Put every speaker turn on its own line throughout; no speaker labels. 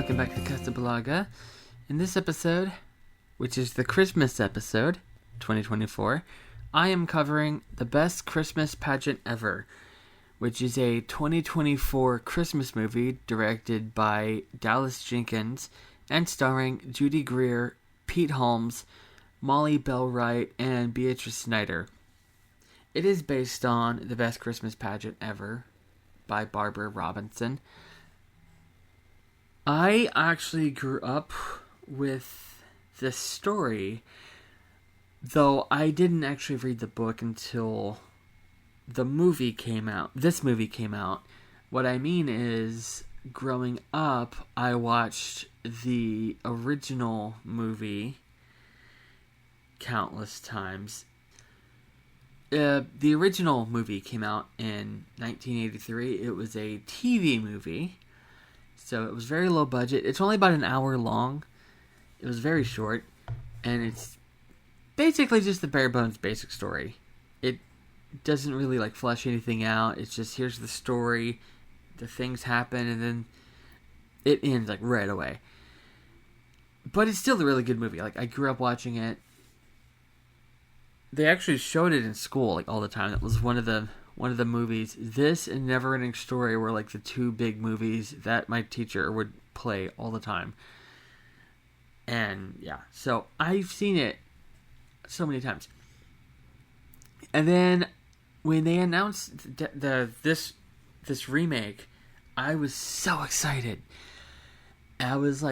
welcome back to Casablanca. In this episode, which is the Christmas episode, 2024, I am covering the best Christmas pageant ever, which is a 2024 Christmas movie directed by Dallas Jenkins and starring Judy Greer, Pete Holmes, Belle, Wright, and Beatrice Schneider. It is based on The Best Christmas Pageant Ever by Barbara Robinson. I actually grew up with this story, though I didn't actually read the book until the movie came out. This movie came out. What I mean is, growing up, I watched the original movie countless times. The original movie came out in 1983. It was a TV movie. So it was very low budget. It's only about an hour long. It was very short. And it's basically just the bare bones basic story. It doesn't really flesh anything out. It's just, here's the story. The things happen and then it ends right away. But it's still a really good movie. I grew up watching it. They actually showed it in school all the time. It was one of the movies. This and Neverending Story were the two big movies that my teacher would play all the time. And yeah, so I've seen it so many times. And then when they announced this remake, I was so excited. I was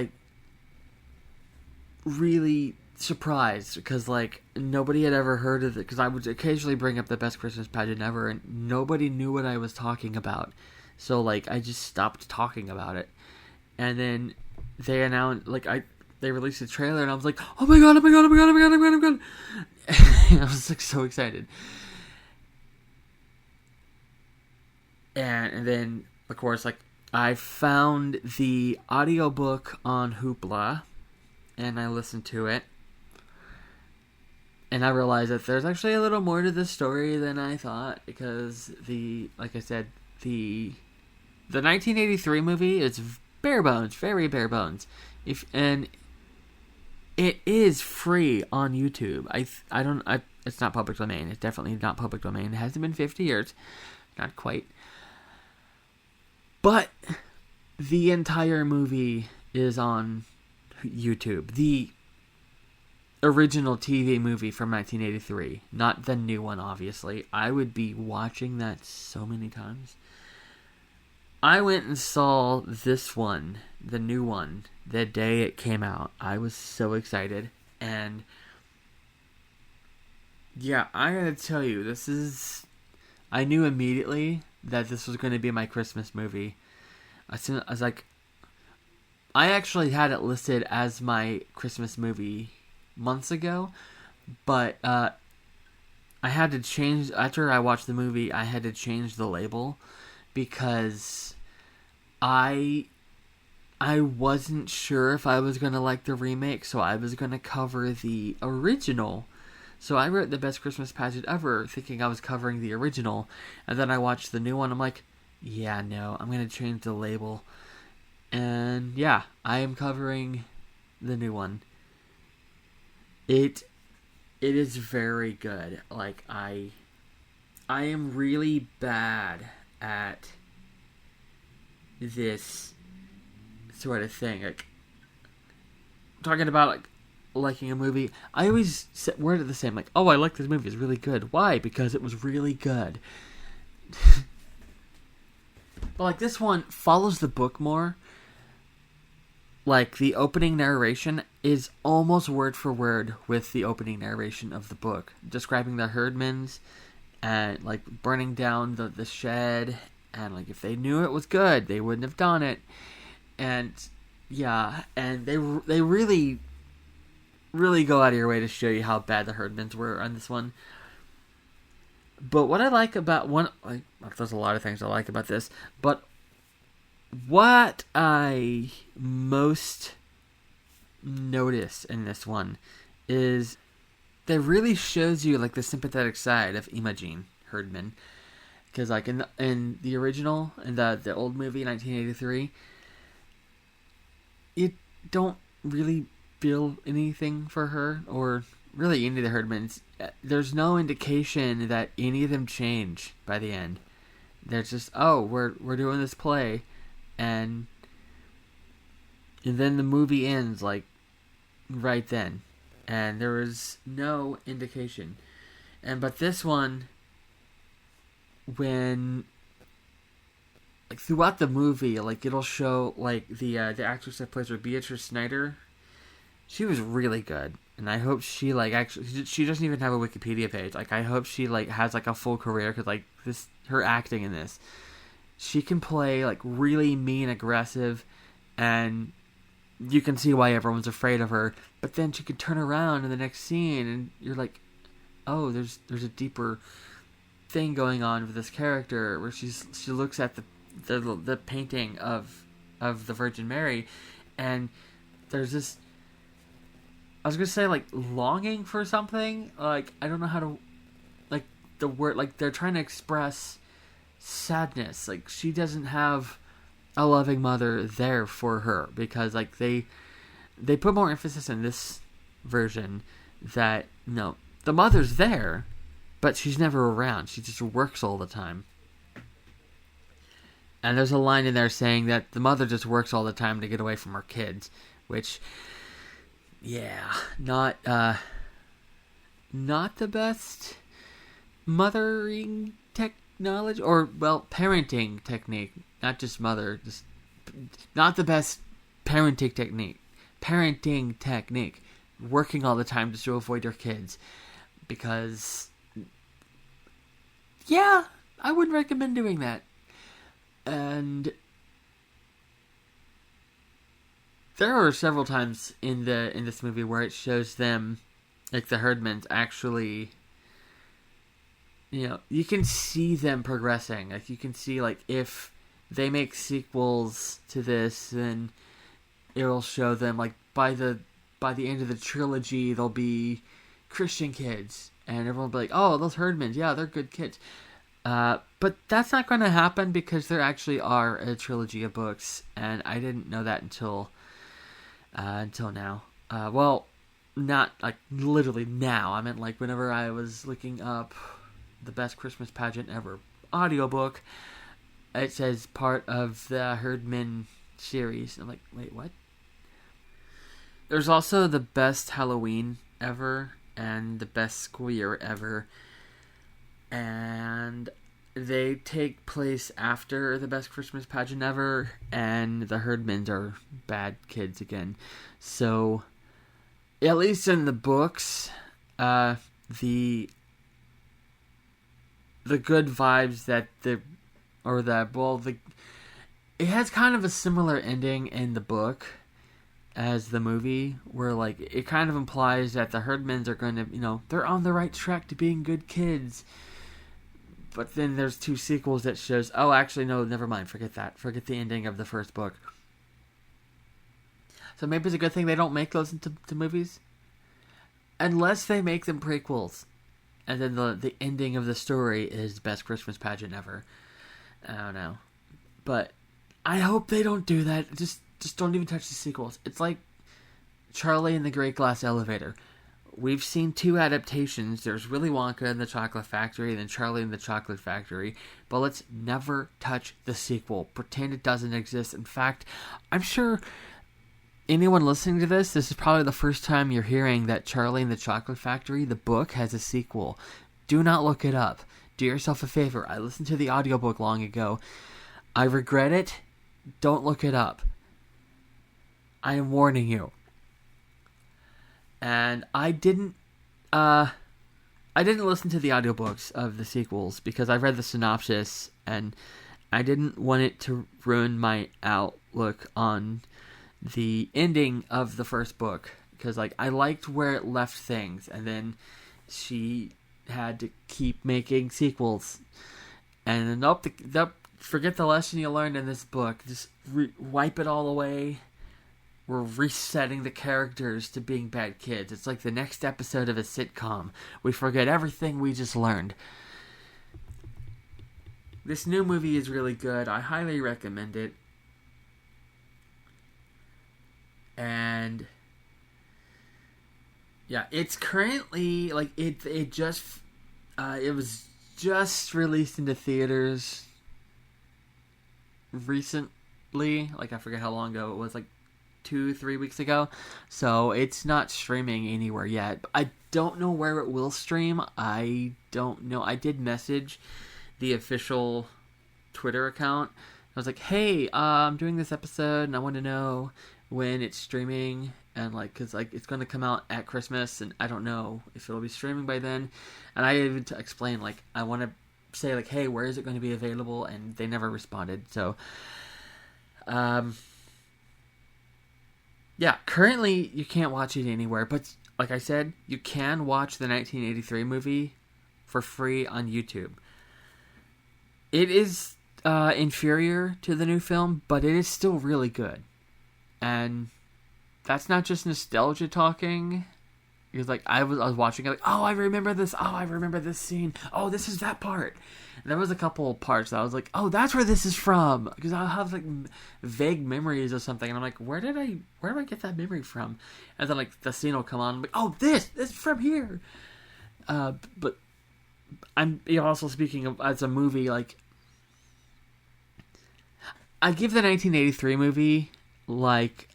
really surprised because nobody had ever heard of it, because I would occasionally bring up The Best Christmas Pageant Ever and nobody knew what I was talking about, so I just stopped talking about it. And then they announced they released a trailer and I was like, oh my god, and I was so excited. And then of course I found the audiobook on Hoopla and I listened to it. And I realized that there's actually a little more to this story than I thought, because like I said, the 1983 movie is bare bones, very bare bones. And it is free on YouTube. It's not public domain. It's definitely not public domain. It hasn't been 50 years. Not quite. But the entire movie is on YouTube. The original TV movie from 1983, not the new one, obviously. I would be watching that so many times. I went and saw this one, the new one, the day it came out. I was so excited, and yeah, I gotta tell you, I knew immediately that this was going to be my Christmas movie. I was I actually had it listed as my Christmas movie months ago, but I had to change, after I watched the movie, I had to change the label because I wasn't sure if I was going to like the remake, so I was going to cover the original. So I wrote The Best Christmas Pageant Ever thinking I was covering the original, and then I watched the new one. I'm like, yeah, no, I'm going to change the label. And yeah, I am covering the new one. It is very good. I am really bad at this sort of thing. Talking about liking a movie, I always word it the same. Oh, I like this movie. It's really good. Why? Because it was really good. But this one follows the book more. The opening narration is almost word for word with the opening narration of the book, describing the herdmans and burning down the shed, and if they knew it was good, they wouldn't have done it. And yeah, and they really go out of your way to show you how bad the herdmans were on this one. But what I like about there's a lot of things I like about this, but what I most notice in this one is that really shows you the sympathetic side of Imogen Herdman, because in the original, in the old movie 1983, you don't really feel anything for her, or really any of the Herdmans. There's no indication that any of them change by the end. They're just, oh, we're doing this play, and then the movie ends like right then, and there was no indication. But this one, when like throughout the movie, like it'll show like the actress that plays her, Beatrice Schneider. She was really good, and I hope she like actually she doesn't even have a Wikipedia page. Like I hope she like has like a full career, because like this her acting in this, she can play like really mean, aggressive, and you can see why everyone's afraid of her. But then she could turn around in the next scene, and you're like, oh, there's a deeper thing going on with this character, where she looks at the painting of the Virgin Mary, and there's this, I was gonna say like longing for something. Like I don't know how to, like the word, like they're trying to express sadness. Like she doesn't have a loving mother there for her, because like they put more emphasis in this version that no, the mother's there, but she's never around. She just works all the time. And there's a line in there saying that the mother just works all the time to get away from her kids, which, yeah, not the best mothering technology, or well, parenting technique. Not just mother, just not the best parenting technique. Parenting technique, working all the time just to avoid your kids, because yeah, I wouldn't recommend doing that. And there are several times in this movie where it shows them, like the Herdmans, actually, you can see them progressing. Like you can see, like if they make sequels to this, then it'll show them like by the end of the trilogy, they'll be Christian kids, and everyone will be like, oh, those Herdmans, yeah, they're good kids. But that's not going to happen, because there actually are a trilogy of books, and I didn't know that until now. Well, not like literally now. I meant like whenever I was looking up the best Christmas pageant ever audiobook, it says part of the Herdman series. I'm like, wait, what? There's also the best Halloween ever and the best school year ever, and they take place after the best Christmas pageant ever, and the Herdmans are bad kids again. So, at least in the books, the good vibes that it has kind of a similar ending in the book as the movie, where like it kind of implies that the Herdmans are going to, they're on the right track to being good kids. But then there's 2 sequels that shows, oh, actually, no, never mind. Forget that. Forget the ending of the first book. So maybe it's a good thing they don't make those into movies. Unless they make them prequels. And then the ending of the story is the best Christmas pageant ever. I don't know. But I hope they don't do that. Just don't even touch the sequels. It's like Charlie and the Great Glass Elevator. We've seen 2 adaptations. There's Willy Wonka and the Chocolate Factory, and then Charlie and the Chocolate Factory. But let's never touch the sequel. Pretend it doesn't exist. In fact, I'm sure anyone listening to this is probably the first time you're hearing that Charlie and the Chocolate Factory, the book, has a sequel. Do not look it up. Do yourself a favor. I listened to the audiobook long ago. I regret it. Don't look it up. I am warning you. And I didn't listen to the audiobooks of the sequels, because I read the synopsis, and I didn't want it to ruin my outlook on the ending of the first book, because like I liked where it left things, and then she had to keep making sequels, and then nope, forget the lesson you learned in this book. Just wipe it all away. We're resetting the characters to being bad kids. It's like the next episode of a sitcom. We forget everything we just learned. This new movie is really good. I highly recommend it. And yeah, it's currently like it was just released into theaters recently. Like, I forget how long ago it was, like 2-3 weeks ago. So it's not streaming anywhere yet. I don't know where it will stream. I don't know. I did message the official Twitter account. I was like, hey, I'm doing this episode and I want to know when it's streaming, and like, cause like it's going to come out at Christmas and I don't know if it'll be streaming by then. And I even explained, like, I want to say, like, hey, where is it going to be available? And they never responded. So yeah, currently you can't watch it anywhere, but like I said, you can watch the 1983 movie for free on YouTube. It is inferior to the new film, but it is still really good. And that's not just nostalgia talking. Because like I was watching it, like, oh, I remember this. Oh, I remember this scene. Oh, this is that part. And there was a couple parts that I was like, oh, that's where this is from. Because I'll have like vague memories or something, and I'm like, where do I get that memory from? And then like the scene will come on, I'm like, oh, this is from here. But I'm also speaking of as a movie, like, I give the 1983 movie like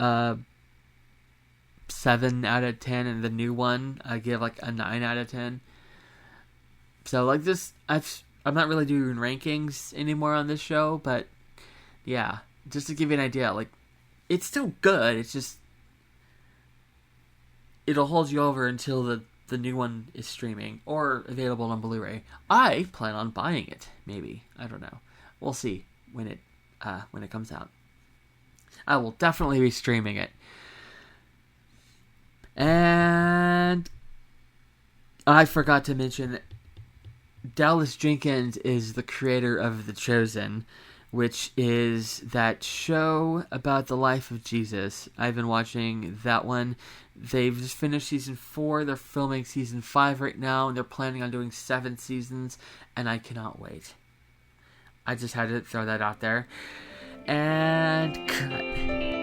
7 out of 10, and the new one I give like a 9 out of 10. So like this, I'm not really doing rankings anymore on this show, but yeah, just to give you an idea, like, it's still good. It's just, it'll hold you over until the new one is streaming or available on Blu-ray. I plan on buying it, maybe. I don't know. We'll see when it comes out. I will definitely be streaming it. And I forgot to mention, Dallas Jenkins is the creator of The Chosen, which is that show about the life of Jesus. I've been watching that one. They've just finished season 4. They're filming season 5 right now, and they're planning on doing 7 seasons, and I cannot wait. I just had to throw that out there. And cut.